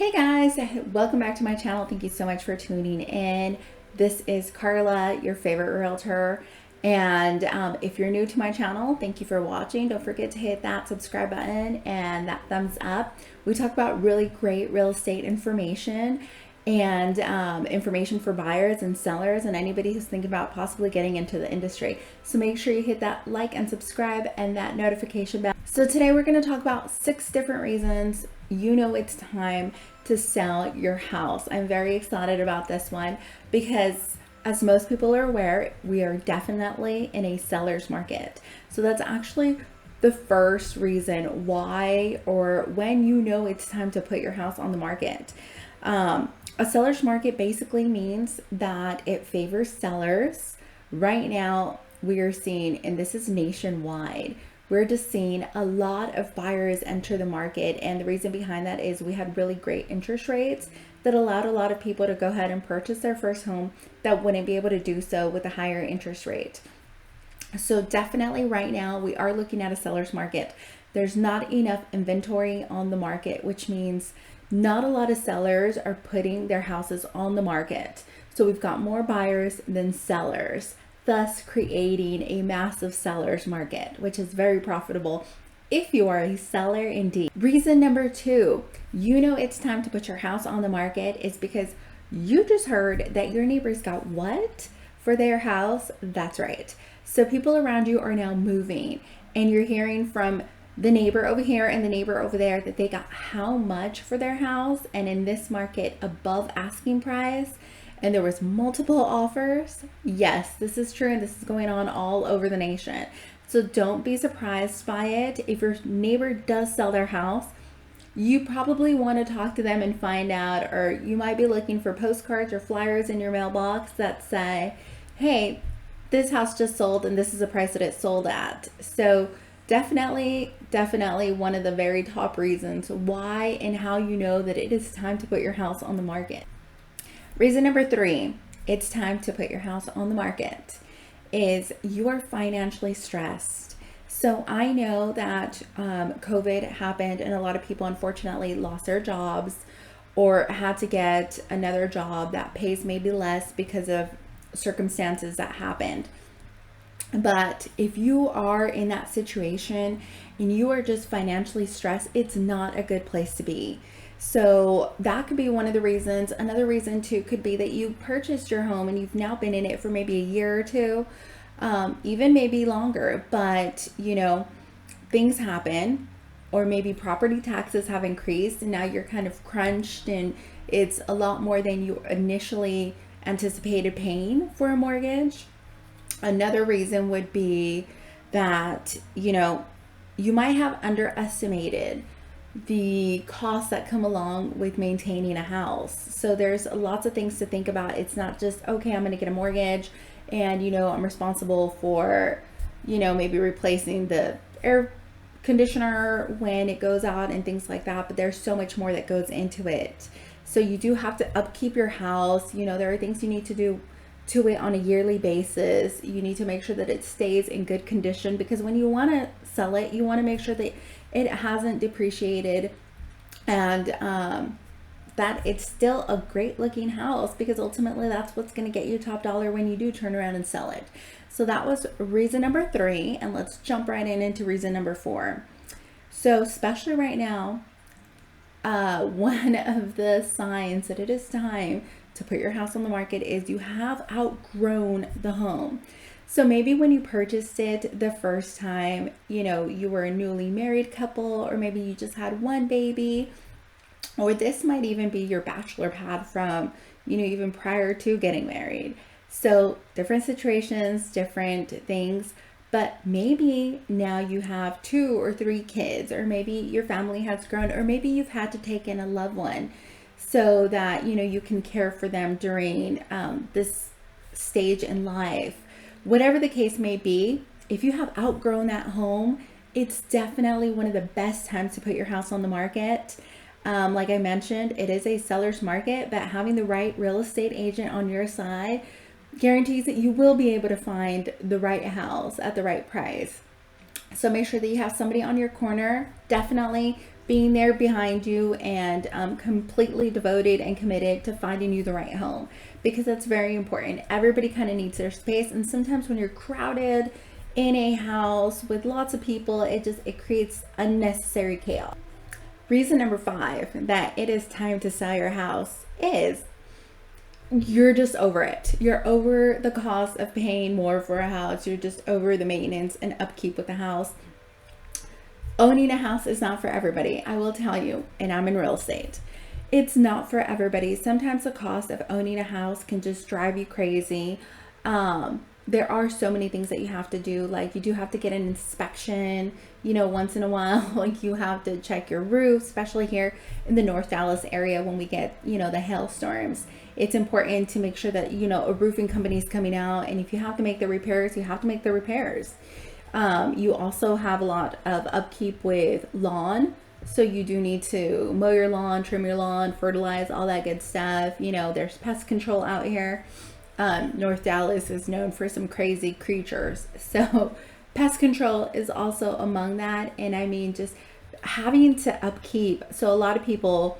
Hey guys, welcome back to my channel. Thank you so much for tuning in. This is Carla, your favorite realtor. And if you're new to my channel, thank you for watching. Don't forget to hit that subscribe button and that thumbs up. We talk about really great real estate information and information for buyers and sellers and anybody who's thinking about possibly getting into the industry. So make sure you hit that like and subscribe and that notification bell. So today we're going to talk about 6 different reasons you know it's time to sell your house. I'm very excited about this one because, as most people are aware, we are definitely in a seller's market. So that's actually the first reason why or when you know it's time to put your house on the market. A seller's market basically means that it favors sellers. Right now, we are seeing, and this is nationwide, we're just seeing a lot of buyers enter the market. And the reason behind that is we had really great interest rates that allowed a lot of people to go ahead and purchase their first home that wouldn't be able to do so with a higher interest rate. So definitely right now we are looking at a seller's market. There's not enough inventory on the market, which means not a lot of sellers are putting their houses on the market. So we've got more buyers than sellers, thus creating a massive seller's market, which is very profitable if you are a seller indeed. Reason number 2, you know it's time to put your house on the market is because you just heard that your neighbors got what for their house? That's right. So people around you are now moving and you're hearing from the neighbor over here and the neighbor over there that they got how much for their house, and in this market above asking price, and there was multiple offers. Yes, this is true, and this is going on all over the nation. So don't be surprised by it. If your neighbor does sell their house, you probably want to talk to them and find out, or you might be looking for postcards or flyers in your mailbox that say, hey, this house just sold and this is the price that it sold at. So definitely one of the very top reasons why and how you know that it is time to put your house on the market. Reason number 3, it's time to put your house on the market, is you are financially stressed. So I know that COVID happened and a lot of people unfortunately lost their jobs or had to get another job that pays maybe less because of circumstances that happened. But if you are in that situation and you are just financially stressed, it's not a good place to be. So that could be one of the reasons. Another reason too could be that you purchased your home and you've now been in it for maybe a year or two, even maybe longer, but you know, things happen, or maybe property taxes have increased and now you're kind of crunched and it's a lot more than you initially anticipated paying for a mortgage. Another reason would be that, you know, you might have underestimated the costs that come along with maintaining a house. So there's lots of things to think about. It's not just, okay, I'm going to get a mortgage and, you know, I'm responsible for, you know, maybe replacing the air conditioner when it goes out and things like that. But there's so much more that goes into it. So you do have to upkeep your house. You know, there are things you need to do to it on a yearly basis. You need to make sure that it stays in good condition, because when you want to sell it, you want to make sure that it hasn't depreciated and that it's still a great looking house, because ultimately that's what's going to get you top dollar when you do turn around and sell it. So that was reason number 3, and let's jump right into reason number 4. So especially right now, one of the signs that it is time to put your house on the market is you have outgrown the home. So maybe when you purchased it the first time, you know, you were a newly married couple, or maybe you just had one baby, or this might even be your bachelor pad from, you know, even prior to getting married. So different situations, different things, but maybe now you have 2 or 3 kids, or maybe your family has grown, or maybe you've had to take in a loved one so that, you know, you can care for them during this stage in life. Whatever the case may be, if you have outgrown that home, it's definitely one of the best times to put your house on the market. Like I mentioned, it is a seller's market, but having the right real estate agent on your side guarantees that you will be able to find the right house at the right price. So make sure that you have somebody on your corner. Definitely being there behind you and completely devoted and committed to finding you the right home, because that's very important. Everybody kind of needs their space, and sometimes when you're crowded in a house with lots of people, it creates unnecessary chaos. Reason number 5 that it is time to sell your house is you're just over it. You're over the cost of paying more for a house. You're just over the maintenance and upkeep with the house. Owning a house is not for everybody, I will tell you, and I'm in real estate. It's not for everybody. Sometimes the cost of owning a house can just drive you crazy. There are so many things that you have to do. Like, you do have to get an inspection, once in a while. Like, you have to check your roof, especially here in the North Dallas area when we get, the hailstorms. It's important to make sure that, a roofing company is coming out. And if you have to make the repairs, you have to make the repairs. You also have a lot of upkeep with lawn. So you do need to mow your lawn, trim your lawn, fertilize, all that good stuff. There's pest control out here. North Dallas is known for some crazy creatures. So pest control is also among that. And I mean, just having to upkeep. So a lot of people,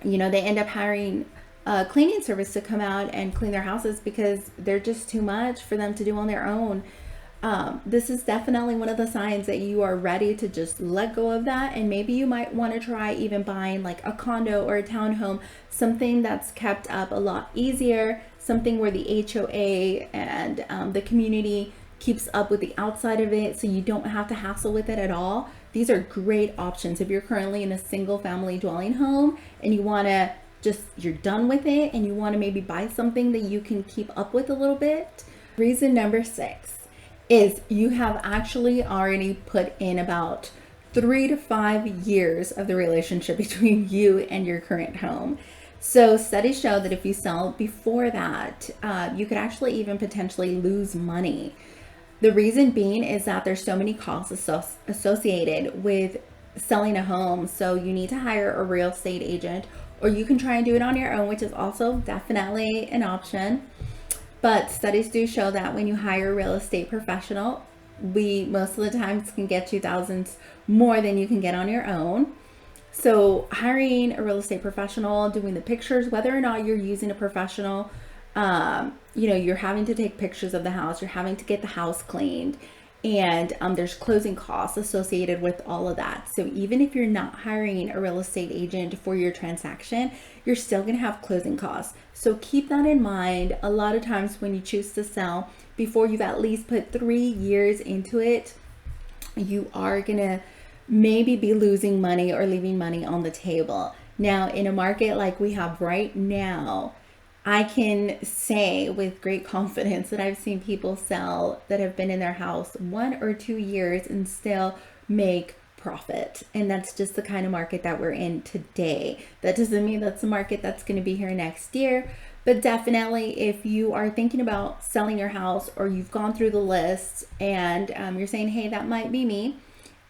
they end up hiring a cleaning service to come out and clean their houses because they're just too much for them to do on their own. This is definitely one of the signs that you are ready to just let go of that. And maybe you might want to try even buying like a condo or a townhome, something that's kept up a lot easier, something where the HOA and the community keeps up with the outside of it, so you don't have to hassle with it at all. These are great options if you're currently in a single family dwelling home and you want to you're done with it and you want to maybe buy something that you can keep up with a little bit. Reason number 6 is you have actually already put in about 3 to 5 years of the relationship between you and your current home. So studies show that if you sell before that, you could actually even potentially lose money. The reason being is that there's so many costs associated with selling a home. So you need to hire a real estate agent, or you can try and do it on your own, which is also definitely an option. But studies do show that when you hire a real estate professional, we most of the times can get you thousands more than you can get on your own. So hiring a real estate professional, doing the pictures, whether or not you're using a professional, you're having to take pictures of the house, you're having to get the house cleaned, and there's closing costs associated with all of that. So even if you're not hiring a real estate agent for your transaction, you're still going to have closing costs. So keep that in mind. A lot of times when you choose to sell, before you've at least put 3 years into it, you are going to maybe be losing money or leaving money on the table. Now, in a market like we have right now, I can say with great confidence that I've seen people sell that have been in their house 1 or 2 years and still make profit. And that's just the kind of market that we're in today. That doesn't mean that's the market that's going to be here next year. But definitely, if you are thinking about selling your house, or you've gone through the list and you're saying, hey, that might be me,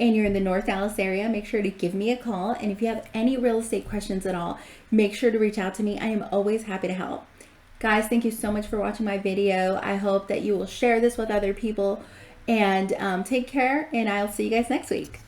and you're in the North Dallas area, make sure to give me a call. And if you have any real estate questions at all, make sure to reach out to me. I am always happy to help. Guys, thank you so much for watching my video. I hope that you will share this with other people, and take care, and I'll see you guys next week.